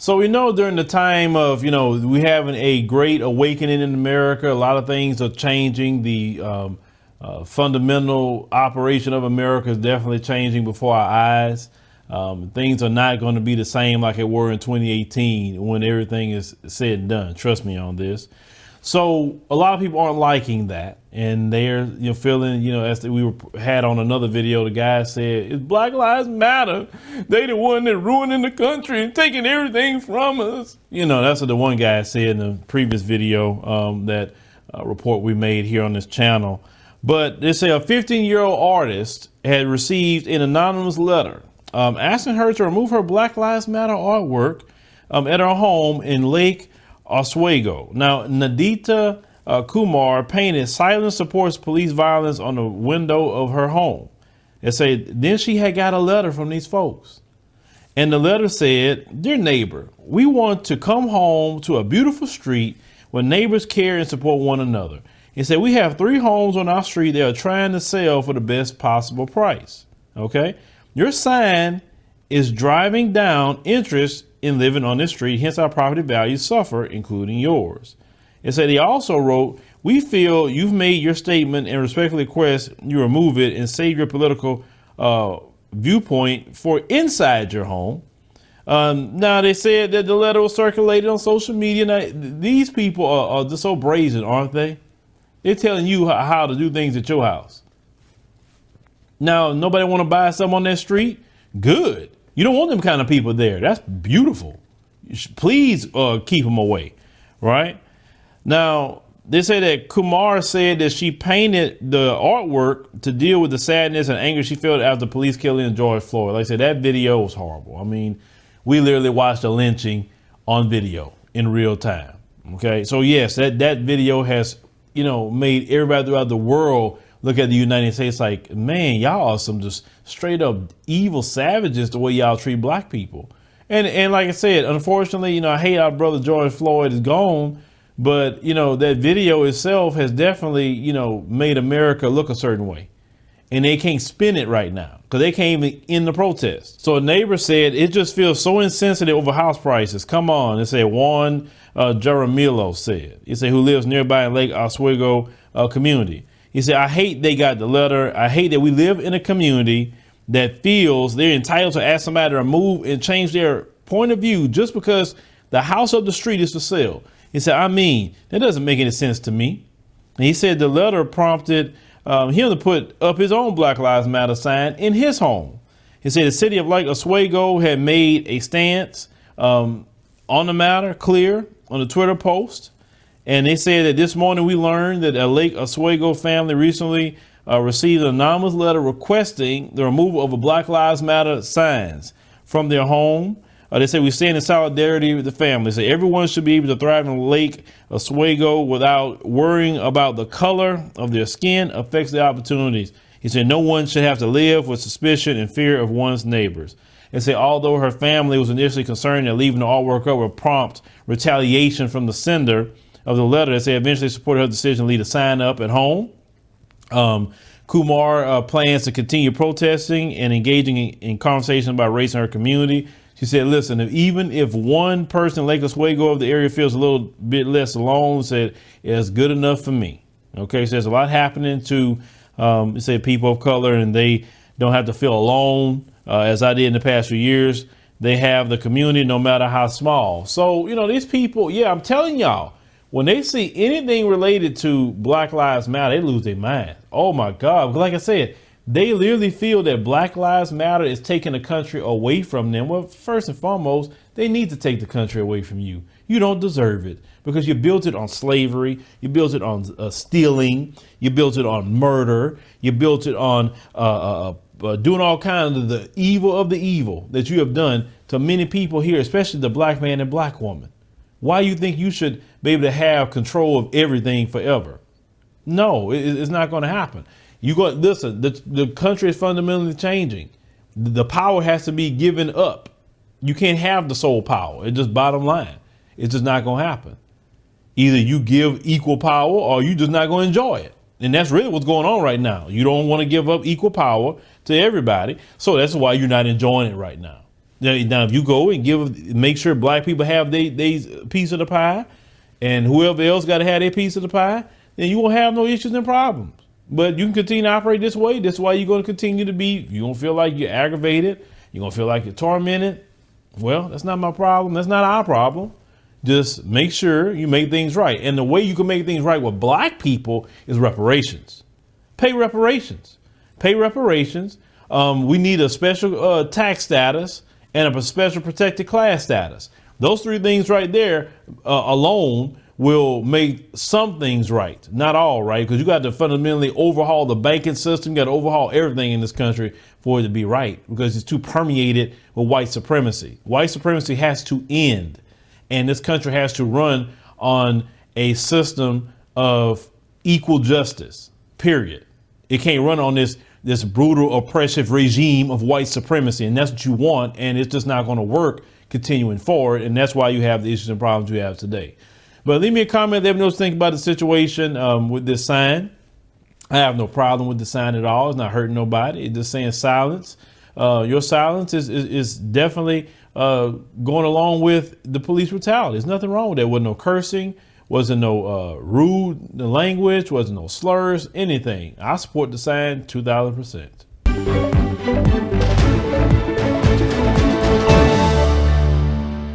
So we know during the time of, we having a great awakening in America, a lot of things are changing. The fundamental operation of America is definitely changing before our eyes. Things are not going to be the same like it were in 2018 when everything is said and done. Trust me on this. So a lot of people aren't liking that, and they're feeling, as we had on another video, the guy said, "It's Black Lives Matter. They the one that ruining the country and taking everything from us." That's what the one guy said in the previous video, that report we made here on this channel. But they say a 15-year-old artist had received an anonymous letter asking her to remove her Black Lives Matter artwork at her home in Lake Oswego. Now, Nadita Kumar painted "Silence supports police violence" on the window of her home. It said, then she had got a letter from these folks. And the letter said, "Dear neighbor, we want to come home to a beautiful street where neighbors care and support one another." It said, "We have 3 homes on our street they are trying to sell for the best possible price. Okay. Your sign is driving down interest in living on this street, hence our property values suffer, including yours." It said, he also wrote, "We feel you've made your statement and respectfully request you remove it and save your political viewpoint for inside your home." Now, they said that the letter was circulated on social media. Now, these people are just so brazen, aren't they? They're telling you how to do things at your house. Now, nobody want to buy something on that street? Good. You don't want them kind of people there. That's beautiful. Please keep them away. Right now, they say that Kumar said that she painted the artwork to deal with the sadness and anger she felt after police killing George Floyd. Like I said, that video was horrible. I mean, we literally watched a lynching on video in real time. OK, so, yes, that video has, made everybody throughout the world look at the United States like, man, y'all are some just straight up evil savages the way y'all treat black people. And like I said, unfortunately, I hate our brother George Floyd is gone. But, that video itself has definitely, made America look a certain way. And they can't spin it right now because they can't even end the protest. So a neighbor said it just feels so insensitive over house prices. Come on. They said Juan Jaramillo said. He said, who lives nearby in Lake Oswego community. He said, "I hate they got the letter. I hate that we live in a community that feels they're entitled to ask somebody to move and change their point of view just because the house up the street is for sale." He said, that doesn't make any sense to me. And he said the letter prompted him to put up his own Black Lives Matter sign in his home. He said the city of Lake Oswego had made a stance on the matter clear on the Twitter post. And they said that this morning we learned that a Lake Oswego family recently received an anonymous letter requesting the removal of a Black Lives Matter signs from their home. They say we stand in solidarity with the family. They say everyone should be able to thrive in Lake Oswego without worrying about the color of their skin affects their opportunities. He said no one should have to live with suspicion and fear of one's neighbors. They say although her family was initially concerned that leaving the artwork up would prompt retaliation from the sender of the letter, they say eventually supported her decision to leave a sign up at home. Kumar plans to continue protesting and engaging in conversation about race in her community. She said, listen, even if one person in Lake Oswego of the area feels a little bit less alone, said it's good enough for me. OK, so there's a lot happening to people of color, and they don't have to feel alone as I did in the past few years. They have the community no matter how small. So, these people, I'm telling y'all, when they see anything related to Black Lives Matter, they lose their mind. Oh, my God. Like I said, they literally feel that Black Lives Matter is taking the country away from them. Well, first and foremost, they need to take the country away from you. You don't deserve it because you built it on slavery. You built it on stealing. You built it on murder. You built it on doing all kinds of the evil that you have done to many people here, especially the black man and black woman. Why you think you should be able to have control of everything forever? No, it's not going to happen. Listen, the country is fundamentally changing. The power has to be given up. You can't have the sole power. It's just bottom line. It's just not going to happen. Either you give equal power or you just not going to enjoy it. And that's really what's going on right now. You don't want to give up equal power to everybody. So that's why you're not enjoying it right now. Now, if you go and make sure black people have their piece of the pie, and whoever else got to have their piece of the pie, then you won't have no issues and problems. But you can continue to operate this way. That's why you're going to continue to be, you're going to feel like you're aggravated. You're going to feel like you're tormented. Well, that's not my problem. That's not our problem. Just make sure you make things right. And the way you can make things right with black people is reparations. Pay reparations. Pay reparations. We need a special tax status and a special protected class status. Those three things right there alone will make some things right. Not all right, because you got to fundamentally overhaul the banking system. You got to overhaul everything in this country for it to be right, because it's too permeated with white supremacy. White supremacy has to end, and this country has to run on a system of equal justice, period. It can't run on this brutal, oppressive regime of white supremacy, and that's what you want, and it's just not going to work continuing forward, and that's why you have the issues and problems you have today. But leave me a comment. Let me know what you think about the situation with this sign. I have no problem with the sign at all. It's not hurting nobody. It's just saying silence. Your silence is definitely going along with the police brutality. There's nothing wrong with that. There wasn't no cursing, wasn't no rude language, wasn't no slurs, anything. I support the sign 2000%.